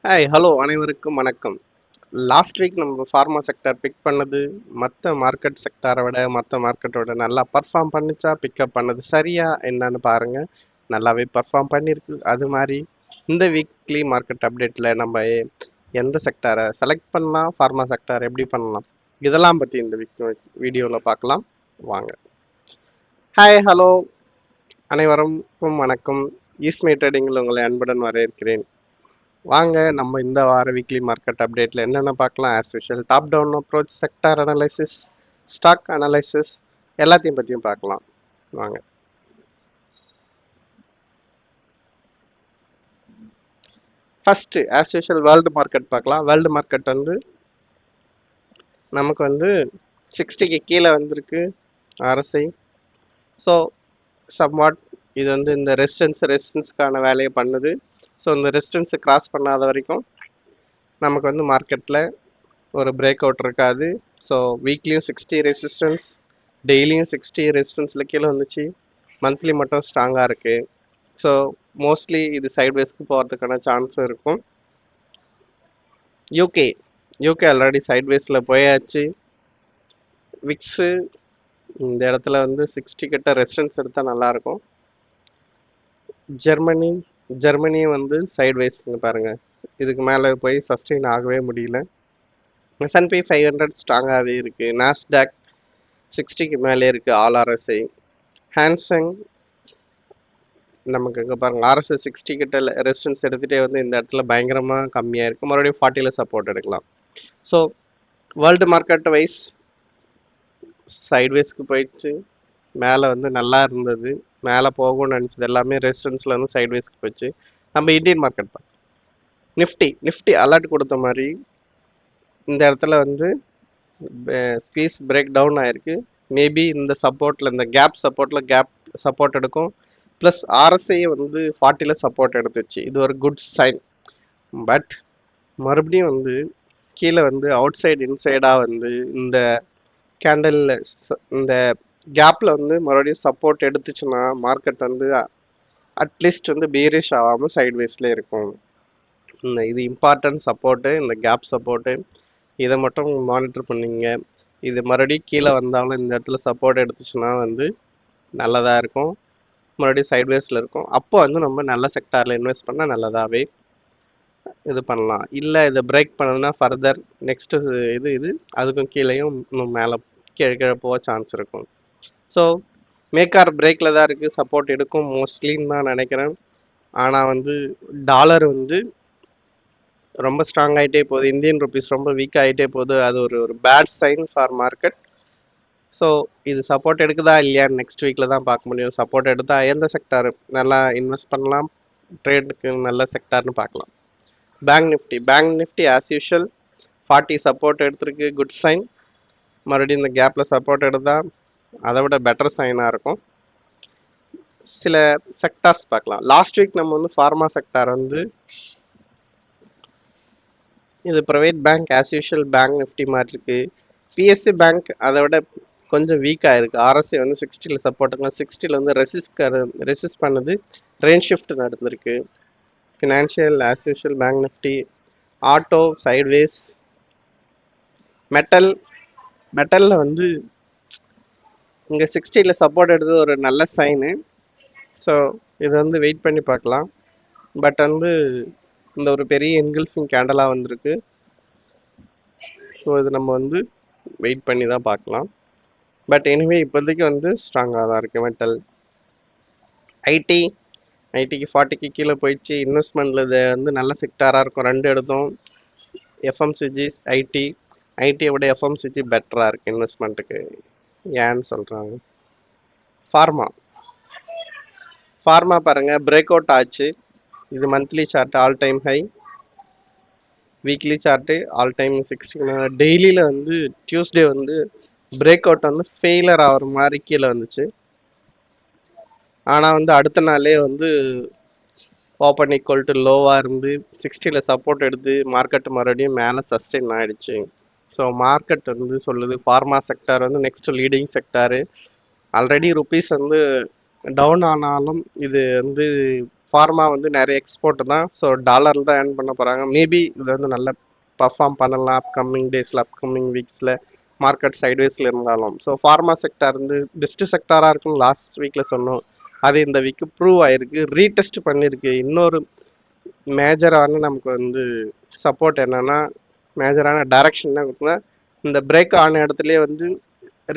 Hi hello அனைவருக்கும் வணக்கம். Last week நம்ம ஃபார்மா செக்டார் பிக் பண்ணது மற்ற மார்க்கெட் செக்டாரை விட மற்ற மார்க்கெட்டோட நல்லா பர்ஃபார்ம் பண்ணுச்சா, பிக்கப் பண்ணது சரியா என்னன்னு பாருங்க. நல்லாவே பர்ஃபார்ம் பண்ணியிருக்கு. அது மாதிரி இந்த வீக்லி மார்க்கெட் அப்டேட்டில் நம்ம எந்த செக்டாரை செலக்ட் பண்ணலாம், ஃபார்மா செக்டார் எப்படி பண்ணலாம், இதெல்லாம் பற்றி இந்த வீக் வீடியோவில் பார்க்கலாம். வாங்க. ஹாய் ஹலோ அனைவருக்கும் வணக்கம். ஈஸ்மே ட்ரேடிங்கில் உங்களை அன்புடன் வரவேற்கிறேன். வாங்க நம்ம இந்த வார வீக்லி மார்க்கெட் அப்டேட்ல என்னென்ன பார்க்கலாம். As usual top down approach, sector analysis, stock analysis எல்லாத்தையும் பற்றியும் பார்க்கலாம். வாங்க. First as usual world market பார்க்கலாம். வேர்ல்டு மார்க்கெட் வந்து நமக்கு வந்து 60க்கு கீழே வந்திருக்கு ஆர்எஸ்ஐ. ஸோ சம்வாட் இது வந்து இந்த ரெசிஸ்டன்ஸுக்கான வேலையை பண்ணுது. ஸோ இந்த ரெசிஸ்டன்ஸை கிராஸ் பண்ணாத வரைக்கும் நமக்கு வந்து மார்க்கெட்டில் ஒரு பிரேக் அவுட் இருக்காது. ஸோ வீக்லியும் 60 ரெசிஸ்டன்ஸ், டெய்லியும் 60 ரெசிஸ்டன்ஸில் கீழே வந்துச்சு. மந்த்லி மட்டும் ஸ்ட்ராங்காக இருக்குது. ஸோ மோஸ்ட்லி இது சைட்வேஸ்க்கு போகிறதுக்கான சான்ஸும் இருக்கும். யூகே ஆல்ரெடி சைட்வேஸில் போயாச்சு. விக்ஸு இந்த இடத்துல வந்து 60 கிட்ட ரெசிஸ்டன்ஸ் எடுத்தால் நல்லாயிருக்கும். ஜெர்மனியும் வந்து சைட்வேஸ்ன்னு பாருங்கள். இதுக்கு மேலே போய் சஸ்டெயின் ஆகவே முடியல. S&P 500 ஸ்ட்ராங்காகவே இருக்குது. நாஸ்டாக் 60க்கு மேலே இருக்குது. All RSI. ஹான்சங் நமக்கு இங்கே பாருங்கள், ஆர்எஸ்ஐ 60 கிட்ட ரெசிஸ்டன்ஸ் எடுத்துகிட்டே வந்து இந்த இடத்துல பயங்கரமாக கம்மியாக இருக்குது. மறுபடியும் 40ல் சப்போர்ட் எடுக்கலாம். ஸோ வேர்ல்டு மார்க்கெட் வைஸ் சைட்வேஸ்க்கு போயிடுச்சு. மேலே வந்து நல்லா இருந்தது, மேலே போகும்னு நினச்சது எல்லாமே ரெசிஸ்டன்ஸில் வந்து சைட்வேஸ்க்கு போயிடுச்சு. நம்ம இந்தியன் மார்க்கெட் நிஃப்டி அலர்ட் கொடுத்த மாதிரி இந்த இடத்துல வந்து ஸ்பீஸ் பிரேக் டவுன் ஆயிருக்கு. மேபி இந்த சப்போர்ட்டில், இந்த கேப் சப்போர்ட் எடுக்கும். ப்ளஸ் ஆர்எஸ்ஐ வந்து 40ல் சப்போர்ட் எடுத்துச்சு. இது ஒரு குட் சைன். பட் மறுபடியும் வந்து கீழே வந்து அவுட் சைடு இன்சைடாக வந்து இந்த கேண்டலில் இந்த கேப்பில் வந்து மறுபடியும் சப்போர்ட் எடுத்துச்சுன்னா மார்க்கெட் வந்து அட்லீஸ்ட் வந்து பேரிஷ் ஆகாமல் சைட்வேஸில் இருக்கும். இது இம்பார்ட்டன்ட் சப்போர்ட்டு, இந்த கேப் சப்போர்ட்டு, இதை மட்டும் மானிட்டர் பண்ணிங்க. இது மறுபடியும் கீழே வந்தாலும் இந்த இடத்துல சப்போர்ட் எடுத்துச்சுன்னா வந்து நல்லதாக இருக்கும். மறுபடியும் சைட்வேஸில் இருக்கும். அப்போ வந்து நம்ம நல்ல செக்டாரில் இன்வெஸ்ட் பண்ணால் நல்லதாகவே இது பண்ணலாம். இல்லை இதை பிரேக் பண்ணதுன்னா ஃபர்தர் நெக்ஸ்ட்டு இது அதுக்கும் கீழேயும் இன்னும் மேலே கீழே போக சான்ஸ் இருக்கும். ஸோ மேக்கார் பிரேக்கில் தான் இருக்குது. சப்போர்ட் எடுக்கும் மோஸ்ட்லின்னு தான் நினைக்கிறேன். ஆனால் வந்து டாலர் வந்து ரொம்ப ஸ்ட்ராங் ஆகிட்டே போகுது. இந்தியன் ருபீஸ் ரொம்ப வீக் ஆகிட்டே போகுது. அது ஒரு bad sign for market. So இது சப்போர்ட் எடுக்குதா இல்லையான்னு நெக்ஸ்ட் வீக்கில் தான் பார்க்க முடியும். சப்போர்ட் எடுத்தால் எந்த செக்டார் நல்லா இன்வெஸ்ட் பண்ணலாம், ட்ரேடுக்கு நல்ல செக்டார்னு பார்க்கலாம். Bank Nifty as usual 40 support எடுத்திருக்கு, குட் சைன். மறுபடியும் இந்த கேப்பில் சப்போர்ட் எடுத்தால் அதை விட பெட்டர் சைனாக இருக்கும். சில செக்டார்ஸ் பார்க்கலாம். லாஸ்ட் வீக் நம்ம வந்து ஃபார்மா செக்டார் வந்து இது private bank as usual bank Nifty மாதிரி இருக்குது. பிஎஸ்சி பேங்க் அதை விட கொஞ்சம் வீக்காக இருக்குது. ஆர்எஸ்ஐ வந்து 60ல் சப்போர்ட் இருக்கலாம். 60ல் வந்து ரெசிஸ்ட் பண்ணுது. ரேஞ்ச் ஷிஃப்ட் நடந்திருக்கு. Financial as usual bank Nifty. Auto sideways. மெட்டலில் வந்து இங்கே 60ல் சப்போர்ட் எடுத்தது ஒரு நல்ல சைனு. ஸோ இது வந்து வெயிட் பண்ணி பார்க்கலாம். பட் வந்து இந்த ஒரு பெரிய என்கல்ஃபிங் கேண்டலாக வந்திருக்கு. ஸோ இது நம்ம வந்து வெயிட் பண்ணி தான் பார்க்கலாம். பட் எனிவே இப்போதைக்கு வந்து ஸ்ட்ராங்காக தான் இருக்குது மெட்டல். ஐடிக்கு 40க்கு கீழே போயிடுச்சு. இன்வெஸ்ட்மெண்ட்டில் இது வந்து நல்ல செக்டாராக இருக்கும். 2 எடுத்தோம். எஃப்எம்சிஜி, ஐடியை விட எஃப்எம்சிஜி பெட்டராக இருக்குது இன்வெஸ்ட்மெண்ட்டுக்கு. ஏன்னு சொல்கிறாங்க. ஃபார்மா பாருங்கள், பிரேக் அவுட் ஆச்சு. இது monthly chart all time high, weekly chart all time 60. டெய்லியில் வந்து டியூஸ்டே வந்து பிரேக் அவுட் வந்து ஃபெயிலர் ஆகிற மாதிரி கீழே வந்துச்சு. ஆனால் வந்து அடுத்த நாளே வந்து ஓப்பன் ஈக்குவல் டு லோவாக இருந்து 60ல் சப்போர்ட் எடுத்து மார்க்கெட் மறுபடியும் மேலே சஸ்டெயின் ஆகிடுச்சு. ஸோ மார்க்கெட் வந்து சொல்லுது ஃபார்மா செக்டார் வந்து next leading sector. Already rupees வந்து டவுன் ஆனாலும் இது வந்து ஃபார்மா வந்து நிறைய எக்ஸ்போர்ட் தான், ஸோ டாலரில் தான் ஏர்ன் பண்ண போகிறாங்க. மேபி இது வந்து நல்ல பர்ஃபார்ம் பண்ணலாம் அப்கமிங் டேஸில், அப்கமிங் வீக்ஸில், மார்க்கெட் சைட்வேஸில் இருந்தாலும். ஸோ ஃபார்மா செக்டார் வந்து பெஸ்ட் செக்டாராக இருக்குன்னு லாஸ்ட் வீக்கில் சொன்னோம். அது இந்த வீக்கு ப்ரூவ் ஆயிருக்கு, ரீடெஸ்ட் பண்ணியிருக்கு. இன்னொரு மேஜரான நமக்கு வந்து சப்போர்ட் என்னன்னா, மேஜரான டைரக்ஷன் என்ன கொடுக்குன்னா, இந்த பிரேக் ஆன இடத்துலயே வந்து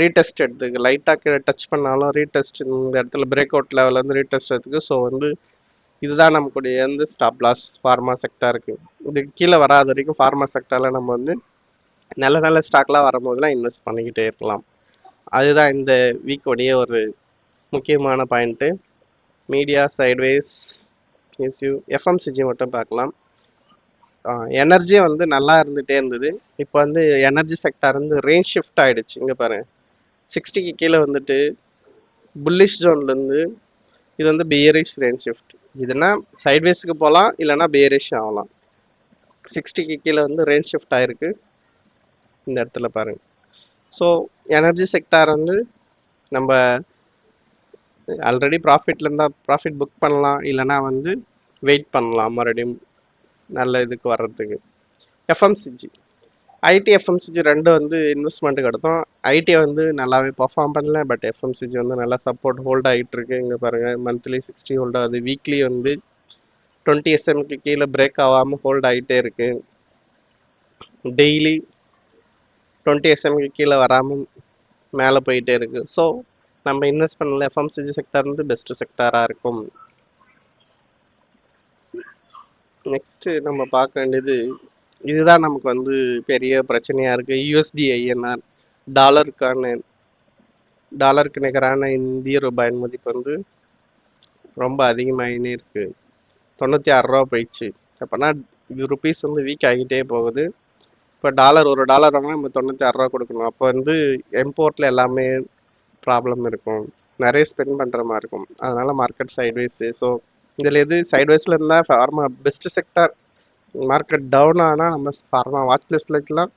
ரீடெஸ்ட் எடுத்துக்கு லைட்டாக டச் பண்ணாலும் ரீடெஸ்ட் இந்த இடத்துல பிரேக் அவுட் லெவலில் வந்து ரீடெஸ்ட் எடுத்துக்கு. ஸோ வந்து இதுதான் நமக்குடைய வந்து ஸ்டாப் லாஸ் ஃபார்மா செக்டாருக்கு. இதுக்கு கீழே வராத வரைக்கும் ஃபார்மா செக்டாரில் நம்ம வந்து நல்ல நல்ல ஸ்டாக்லாம் வரும்போதெல்லாம் இன்வெஸ்ட் பண்ணிக்கிட்டே இருக்கலாம். அதுதான் இந்த வீக்கோடைய ஒரு முக்கியமான பாயிண்ட்டு. மீடியா சைட்வேஸ் கேஸ்யூ எஃப்எம்சிஜி மட்டும் பார்க்கலாம். எனர்ஜி வந்து நல்லா இருந்துகிட்டே இருந்தது. இப்போ வந்து எனர்ஜி செக்டார் வந்து ரேஞ்ச் ஷிஃப்ட் ஆகிடுச்சு. இங்கே பாருங்கள், 60க்கு கீழே வந்துட்டு புல்லிஷ் ஜோன்லேருந்து இது வந்து பியரிஷ் ரேஞ்ச் ஷிஃப்ட். இதுனா சைட்வேஸுக்கு போகலாம், இல்லைனா பியரிஷ் ஆகலாம். 60க்கு கீழே வந்து ரேஞ்ச் ஷிஃப்ட் ஆகிருக்கு இந்த இடத்துல பாருங்கள். ஸோ எனர்ஜி செக்டார் வந்து நம்ம ஆல்ரெடி ப்ராஃபிட்ல இருந்தால் ப்ராஃபிட் புக் பண்ணலாம், இல்லைனா வந்து வெயிட் பண்ணலாம் மறுபடியும் நல்ல இதுக்கு வர்றதுக்கு. எஃப்எம்சிஜி, ஐடி எஃப்எம்சிஜி ரெண்டு வந்து இன்வெஸ்ட்மெண்ட்டுக்கு எடுத்தோம். ஐடி வந்து நல்லாவே பர்ஃபார்ம் பண்ணல, பட் எஃப்எம்சிஜி வந்து நல்லா சப்போர்ட் ஹோல்ட் ஆகிட்டு இருக்கு. இங்கே பாருங்கள், மந்த்லி 60 ஹோல்ட் ஆகுது, வீக்லி வந்து 20 எஸ்எம்க்கு கீழே பிரேக் ஆகாமல் ஹோல்ட் ஆகிட்டே இருக்கு, டெய்லி 20 எஸ்எம்க்கு கீழே வராமல் மேலே போயிட்டே இருக்கு. ஸோ நம்ம இன்வெஸ்ட் பண்ணல எஃப்எம்சிஜி செக்டார் வந்து பெஸ்ட் செக்டாராக இருக்கும். நெக்ஸ்ட் நம்ம பார்க்க வேண்டியது, இதுதான் நமக்கு வந்து பெரிய பிரச்சனையாக இருக்குது. யூஎஸ்டி ஐஎன்ஆர், டாலருக்கு நிகரான இந்திய ரூபாயின் மதிப்பு வந்து ரொம்ப அதிகமாகினே இருக்குது. 96 ரூபா போயிடுச்சு. அப்போனா ருபீஸ் வந்து வீக் ஆகிட்டே போகுது. இப்போ ஒரு டாலர் வாங்கினா நம்ம 96 ரூபா கொடுக்கணும். அப்போ வந்து எம்போர்ட்டில் எல்லாமே ப்ராப்ளம் இருக்கும், நிறைய ஸ்பெண்ட் பண்ணுற மாதிரி இருக்கும். அதனால் மார்க்கெட் சைட்வேஸு. ஸோ இதில் எது சைட்வேஸில் இருந்தால் pharma best sector. Market down ஆனால் நம்ம ஃபார்மா வாட்ச் லிஸ்ட்டில் வைக்கலாம்.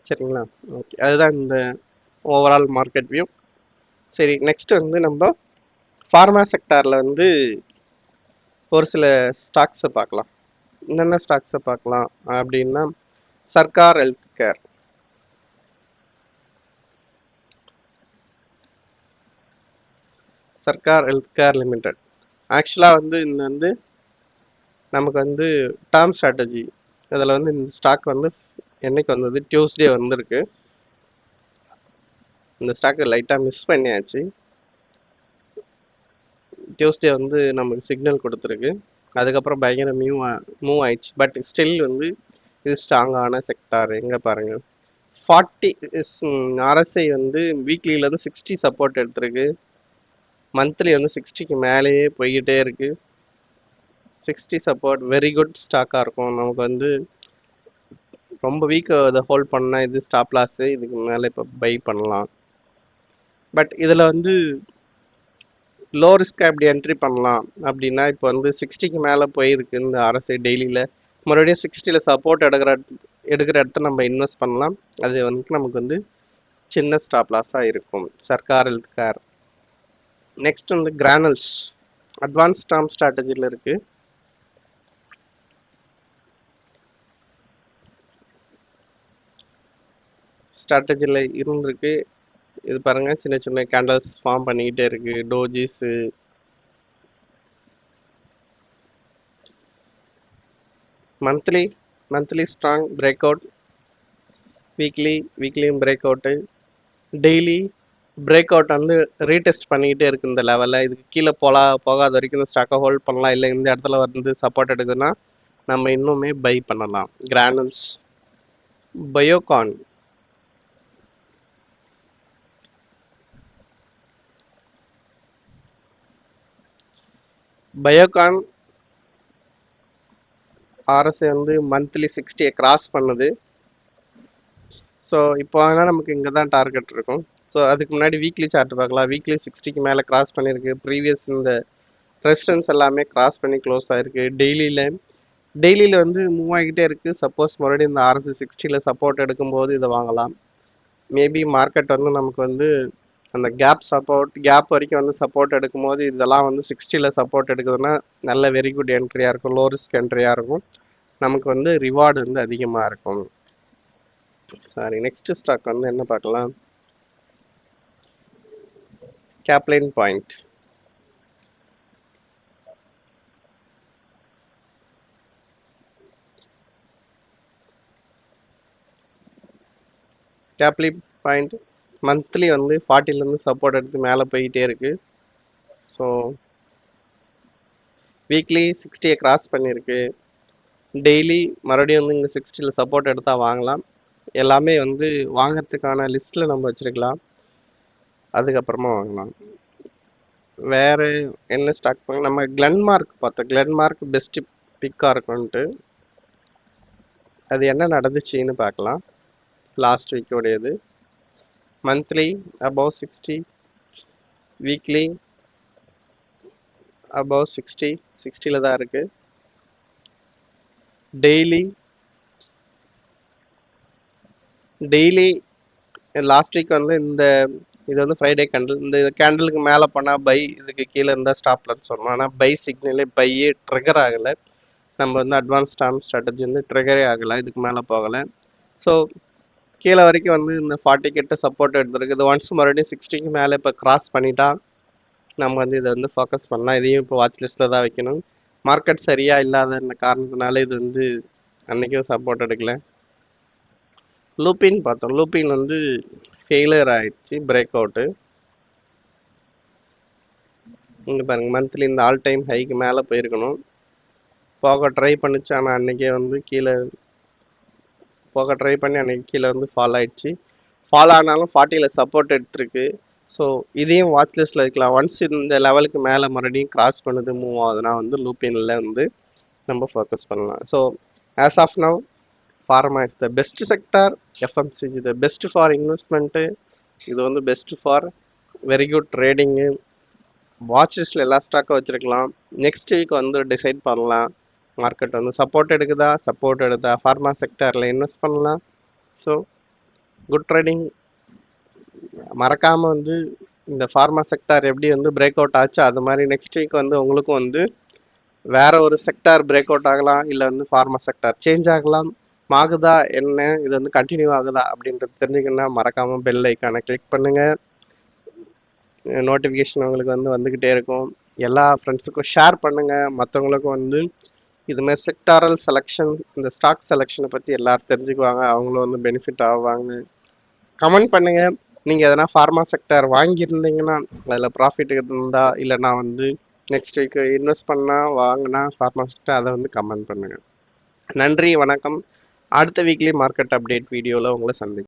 சரிங்களா? ஓகே, அதுதான் இந்த ஓவரால் மார்க்கெட் வியூ. சரி, நெக்ஸ்ட் வந்து நம்ம ஃபார்மா செக்டாரில் வந்து ஒரு சில ஸ்டாக்ஸை பார்க்கலாம். என்னென்ன ஸ்டாக்ஸை பார்க்கலாம் அப்படின்னா, Sarkar health care. Sarkar health care limited ஆக்சுவலாக வந்து இந்த வந்து நமக்கு வந்து டேர்ம் ஸ்ட்ராட்டஜி, இதில் வந்து இந்த ஸ்டாக் வந்து என்னைக்கு வந்தது, டியூஸ்டே வந்திருக்கு. இந்த ஸ்டாக்கு லைட்டாக மிஸ் பண்ணியாச்சு. டியூஸ்டே வந்து நமக்கு சிக்னல் கொடுத்துருக்கு, அதுக்கப்புறம் பயங்கர மூவ் ஆயிடுச்சு. பட் ஸ்டில் வந்து இது ஸ்ட்ராங்கான செக்டார். எங்கே பாருங்கள், 40 ஆர்எஸ்ஐ வந்து வீக்லியிலேருந்து 60 சப்போர்ட் எடுத்திருக்கு, மந்த்லி வந்து 60க்கு மேலேயே போய்கிட்டே இருக்கு. 60 சப்போர்ட் வெரி குட் ஸ்டாக்காக இருக்கும். நமக்கு வந்து ரொம்ப வீக் அதை ஹோல்ட் பண்ணால் இது ஸ்டாப் லாஸு, இதுக்கு மேலே இப்போ பை பண்ணலாம். பட் இதில் வந்து லோ ரிஸ்க் அப்படி என்ட்ரி பண்ணலாம் அப்படின்னா, இப்போ வந்து 60க்கு மேலே போயிருக்கு இந்த ஆர்எஸ்ஐ டெய்லியில். மறுபடியும் 60ல் சப்போர்ட் எடுக்கிற இடத்த நம்ம இன்வெஸ்ட் பண்ணலாம். அது வந்து நமக்கு வந்து சின்ன ஸ்டாப் லாஸாக இருக்கும். Sarkar health care. நெக்ஸ்ட் வந்து கிரானல்ஸ், அட்வான்ஸ் டேர்ம் ஸ்ட்ராட்டஜியில் இருக்குது. ஸ்ட்ராட்டஜியில் இருந்திருக்கு. இது பாருங்கள், சின்ன சின்ன கேண்டல்ஸ் ஃபார்ம் பண்ணிக்கிட்டே இருக்குது. Dojis, monthly strong break out, வீக்லியும் break out, daily break out வந்து ரீடெஸ்ட் பண்ணிக்கிட்டே இருக்குது இந்த லெவலில். இதுக்கு கீழே போகாத வரைக்கும் இந்த ஸ்டாக்கை ஹோல்ட் பண்ணலாம். இல்லை இந்த இடத்துல வந்து சப்போர்ட் எடுக்குதுன்னா நம்ம இன்னுமே பை பண்ணலாம். கிரானல்ஸ். பயோகான், ஆர்எஸ்ஐ வந்து மந்த்லி 60 கிராஸ் பண்ணுது. ஸோ இப்போ ஆனால் நமக்கு இங்கே தான் டார்கெட் இருக்கும். ஸோ அதுக்கு முன்னாடி வீக்லி சார்ட் பார்க்கலாம். வீக்லி 60க்கு மேலே கிராஸ் பண்ணியிருக்கு. ப்ரீவியஸ் இந்த ரெசிஸ்டன்ஸ் எல்லாமே கிராஸ் பண்ணி க்ளோஸ் ஆகிருக்கு. டெய்லியில் வந்து மூவ் ஆகிக்கிட்டே இருக்குது. சப்போஸ் மறுபடியும் இந்த ஆர்எஸ்ஐ 60ல் சப்போர்ட் எடுக்கும்போது இதை வாங்கலாம். மேபி மார்க்கெட் வந்து நமக்கு வந்து அந்த கேப் வரைக்கும் வந்து சப்போர்ட் எடுக்கும்போது இதெல்லாம் வந்து 60ல சப்போர்ட் எடுக்குதுன்னா நல்ல வெரி குட் என்ட்ரியாக இருக்கும், லோ ரிஸ்க் என்ட்ரியாக இருக்கும், நமக்கு வந்து ரிவார்டு வந்து அதிகமாக இருக்கும். சாரி, நெக்ஸ்ட் ஸ்டாக் வந்து என்ன பார்க்கலாம், கேப்லைன் பாயிண்ட். கேப்லைன் பாயிண்ட் மந்த்லி வந்து 40லேருந்து சப்போர்ட் எடுத்து மேலே போயிட்டே இருக்கு. ஸோ வீக்லி 60யை கிராஸ் பண்ணியிருக்கு. டெய்லி மறுபடியும் வந்து இங்கே 60ல் சப்போர்ட் எடுத்தால் வாங்கலாம். எல்லாமே வந்து வாங்கிறதுக்கான லிஸ்ட்டில் நம்ம வச்சுருக்கலாம், அதுக்கப்புறமா வாங்கலாம். வேறு என்ன ஸ்டாக் நம்ம கிளென்மார்க் பார்த்தோம். கிளென்மார்க் பெஸ்ட்டு பிக்காக இருக்கும்ன்ட்டு அது என்ன நடந்துச்சுன்னு பார்க்கலாம். லாஸ்ட் வீக்கோடையது மந்த்லி அபவ் 60, வீக்லி அபவ் 60ல் தான் இருக்குது. டெய்லி லாஸ்ட் வீக் வந்து இது வந்து ஃப்ரைடே கேண்டில், இந்த கேண்டிலுக்கு மேலே போனால் பை, இதுக்கு கீழே இருந்தால் ஸ்டாப்லன்னு சொன்னோம். ஆனால் பை சிக்னலே பையே ட்ரிகர் ஆகலை. நம்ம வந்து அட்வான்ஸ் டைம் ஸ்ட்ராட்டஜி வந்து ட்ரிகரே ஆகலை, இதுக்கு மேலே போகலை. ஸோ கீழே வரைக்கும் வந்து இந்த 40 கிட்ட சப்போர்ட் எடுத்துருக்கு. இது ஒன்ஸ் மறுபடியும் 60க்கு மேலே இப்போ கிராஸ் பண்ணிட்டா நம்ம வந்து இதை வந்து ஃபோக்கஸ் பண்ணலாம். இதையும் இப்போ வாட்ச் லிஸ்ட்டில் தான் வைக்கணும். மார்க்கெட் சரியாக இல்லாத காரணத்தினால இது வந்து அன்றைக்கும் சப்போர்ட் எடுக்கல. லூப்பின் பார்த்தோம். லூப்பின் வந்து ஃபெயிலியர் ஆயிடுச்சு, பிரேக் அவுட்டு. இங்கே பாருங்கள், மந்த்லி இந்த ஆல் டைம் ஹைக்கு மேலே போயிருக்கணும், போக ட்ரை பண்ணிச்சு. ஆனால் அன்றைக்கே வந்து போக ட்ரை பண்ணி அன்றைக்கி கீழே வந்து ஃபால் ஆயிடுச்சு. ஃபால் ஆனாலும் 40ல் சப்போர்ட் எடுத்துருக்கு. ஸோ இதையும் வாட்ச் லிஸ்ட்டில் வைக்கலாம். ஒன்ஸ் இந்த லெவலுக்கு மேலே மறுபடியும் கிராஸ் பண்ணுது, மூவ் ஆகுதுன்னா வந்து லூப்பினில் வந்து நம்ம ஃபோக்கஸ் பண்ணலாம். So as of now pharma is the best sector, FMCG the best for investment. இது வந்து best for very good trading. Watch லிஸ்ட்டில் எல்லா ஸ்டாக்கும் வச்சுருக்கலாம். நெக்ஸ்ட் வீக் வந்து டிசைட் பண்ணலாம் மார்க்கெட் வந்து சப்போர்ட் எடுத்தா ஃபார்மா செக்டாரில் இன்வெஸ்ட் பண்ணலாம். So good trading. மறக்காமல் வந்து இந்த ஃபார்மா செக்டார் எப்படி வந்து பிரேக் அவுட் ஆச்சு, அது மாதிரி நெக்ஸ்ட் வீக் வந்து உங்களுக்கும் வந்து வேற ஒரு செக்டார் பிரேக் அவுட் ஆகலாம், இல்லை வந்து ஃபார்மா செக்டார் சேஞ்ச் ஆகலாம். ஆகுதா என்ன, இது வந்து கண்டினியூ ஆகுதா அப்படின்றது தெரிஞ்சுக்கணுன்னா மறக்காமல் பெல் ஐக்கானை கிளிக் பண்ணுங்கள். நோட்டிஃபிகேஷன் உங்களுக்கு வந்து வந்துக்கிட்டே இருக்கும். எல்லா ஃப்ரெண்ட்ஸுக்கும் ஷேர் பண்ணுங்கள். மற்றவங்களுக்கும் வந்து இதுமாதிரி செக்டாரல் செலெக்ஷன், இந்த ஸ்டாக் செலெக்ஷனை பற்றி எல்லோரும் தெரிஞ்சுக்குவாங்க, அவங்களும் வந்து பெனிஃபிட் ஆவாங்க. கமெண்ட் பண்ணுங்கள். நீங்கள் எதனா ஃபார்மா செக்டார் வாங்கியிருந்தீங்கன்னா, அதில் ப்ராஃபிட் இருந்தால், இல்லை நான் வந்து நெக்ஸ்ட் வீக்கு இன்வெஸ்ட் பண்ணால் வாங்கினா ஃபார்மா செக்டார், அதை வந்து கமெண்ட் பண்ணுங்கள். நன்றி, வணக்கம். அடுத்த வீக்லி மார்க்கெட் அப்டேட் வீடியோவில் உங்களை சந்திக்கிறேன்.